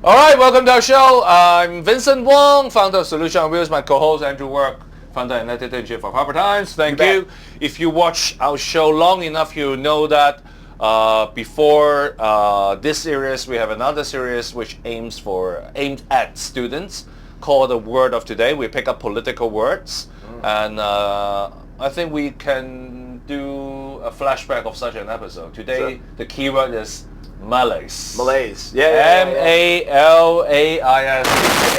All right, welcome to our show. I'm Vincent Wong, founder of Solution on Wheels. My co-host Andrew Work, founder and editor-in-chief of Harper Times. Thank you. If you watch our show long enough, you know that before this series, we have another series which aimed at students called The Word of Today. We pick up political words, and I think we can do a flashback of such an episode. Today, the keyword is Malaise. Malaise. M-A-L-A-I-S-E.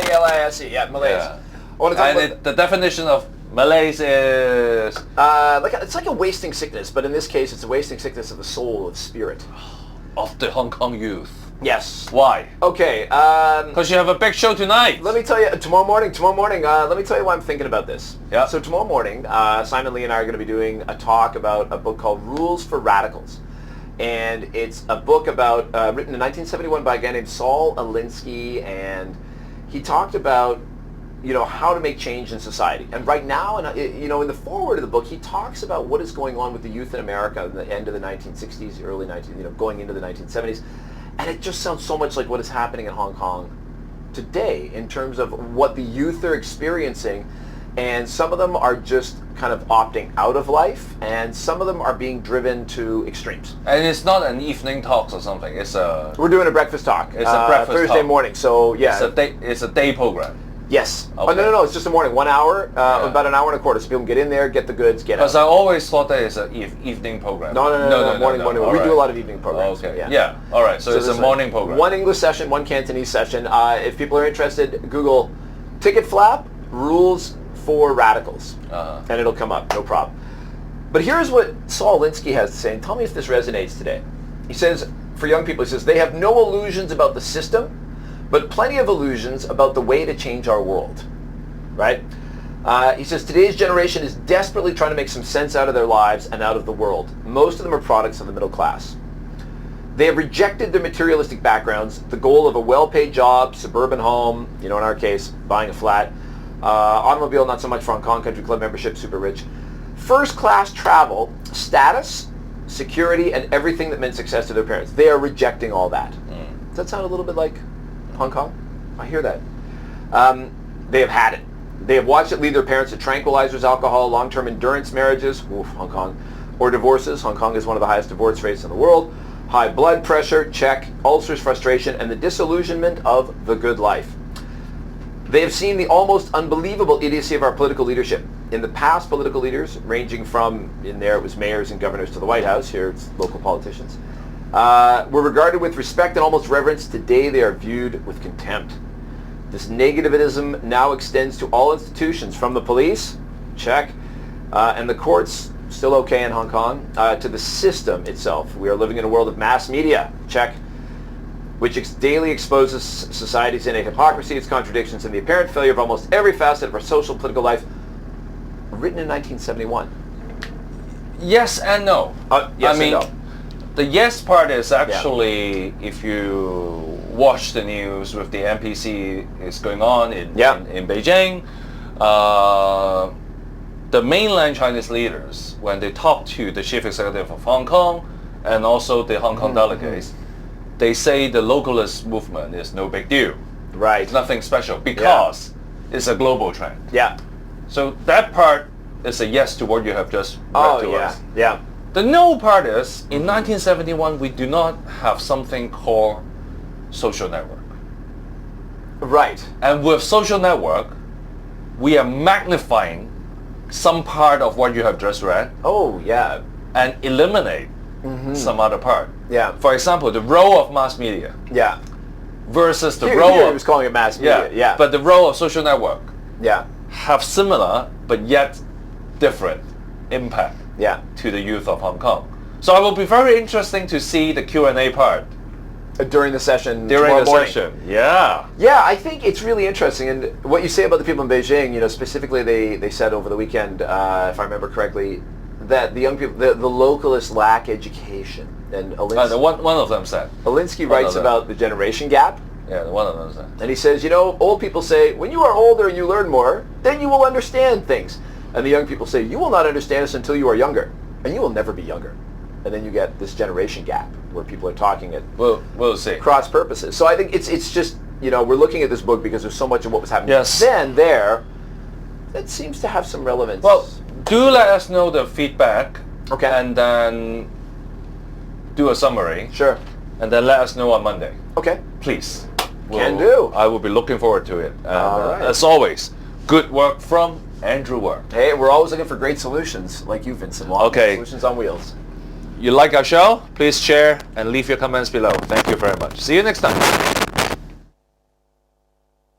M-A-L-I-S-E. Yeah, malaise. Yeah. I want to talk about the definition of malaise is... it's like a wasting sickness, but in this case, it's a wasting sickness of the soul, of spirit. Of the Hong Kong youth. Yes. Why? Okay. Because you have a big show tonight. Let me tell you, tomorrow morning, let me tell you why I'm thinking about this. Yeah. So tomorrow morning, Simon Lee and I are going to be doing a talk about a book called Rules for Radicals. And it's a book about written in 1971 by a guy named Saul Alinsky, and he talked about how to make change in society. And right now, in the foreword of the book, he talks about what is going on with the youth in America in the end of the 1960s, early going into the 1970s, and it just sounds so much like what is happening in Hong Kong today in terms of what the youth are experiencing. And some of them are just kind of opting out of life, and some of them are being driven to extremes. And it's not an evening talk or something. We're doing a breakfast talk. It's a breakfast Thursday talk. morning. So yeah, it's a day program. Yes. Okay. Oh, no. It's just a morning. 1 hour, about an hour and a quarter. So people can get in there, get the goods, get out. Because I always thought that it's an evening program. No. Morning. We do a lot of evening programs. Okay. Yeah. All right. So it's a morning program. One English session, one Cantonese session. If people are interested, Google ticket flap rules for radicals, and it'll come up, no problem. But here's what Saul Alinsky has to say, and tell me if this resonates today. He says, for young people, he says, they have no illusions about the system, but plenty of illusions about the way to change our world, right? He says, today's generation is desperately trying to make some sense out of their lives and out of the world. Most of them are products of the middle class. They have rejected their materialistic backgrounds, the goal of a well-paid job, suburban home, in our case, buying a flat, automobile, not so much for Hong Kong, country club membership, super rich. First-class travel, status, security, and everything that meant success to their parents. They are rejecting all that. Does that sound a little bit like Hong Kong? I hear that. They have had it. They have watched it lead their parents to tranquilizers, alcohol, long-term endurance marriages, Hong Kong, or divorces. Hong Kong is one of the highest divorce rates in the world. High blood pressure, check, ulcers, frustration, and the disillusionment of the good life. They have seen the almost unbelievable idiocy of our political leadership. In the past, political leaders, ranging from, in there it was mayors and governors to the White House, here it's local politicians, were regarded with respect and almost reverence. Today they are viewed with contempt. This negativism now extends to all institutions, from the police, check, and the courts, still okay in Hong Kong, to the system itself. We are living in a world of mass media, check, which daily exposes society's innate hypocrisy, its contradictions, and the apparent failure of almost every facet of our social political life. Written in 1971. Yes and no. Yes and no. The yes part is actually, if you watch the news with the NPC is going on in Beijing, the mainland Chinese leaders, when they talk to the chief executive of Hong Kong and also the Hong Kong delegates, they say the localist movement is no big deal. Right. It's nothing special because it's a global trend. Yeah. So that part is a yes to what you have just read to us. Yeah. The no part is, in 1971, we do not have something called social network. Right. And with social network, we are magnifying some part of what you have just read. Oh, yeah. And eliminate some other part. Yeah. For example, the role of mass media. Yeah. Versus the role of... he was calling it mass media. Yeah. But the role of social network. Yeah. Have similar, but yet different impact. Yeah. To the youth of Hong Kong. So it will be very interesting to see the Q&A part. During the session tomorrow morning. Session. Yeah. Yeah, I think it's really interesting. And what you say about the people in Beijing, specifically they said over the weekend, if I remember correctly, that the young people, the localists lack education. And one of them said. Alinsky writes about the generation gap. Yeah, one of them said. And he says, old people say, when you are older and you learn more, then you will understand things. And the young people say, you will not understand us until you are younger. And you will never be younger. And then you get this generation gap where people are talking at we'll see. Cross purposes. So I think it's just we're looking at this book because there's so much of what was happening Yes. then there that seems to have some relevance. Well, do let us know the feedback. Okay. And then do a summary. Sure. And then let us know on Monday. Okay. Please. Can do. I will be looking forward to it. All right. As always, good work from Andrew Work. Hey, we're always looking for great solutions like you, Vincent Wong. Okay. Solutions on wheels. You like our show? Please share and leave your comments below. Thank you very much. See you next time.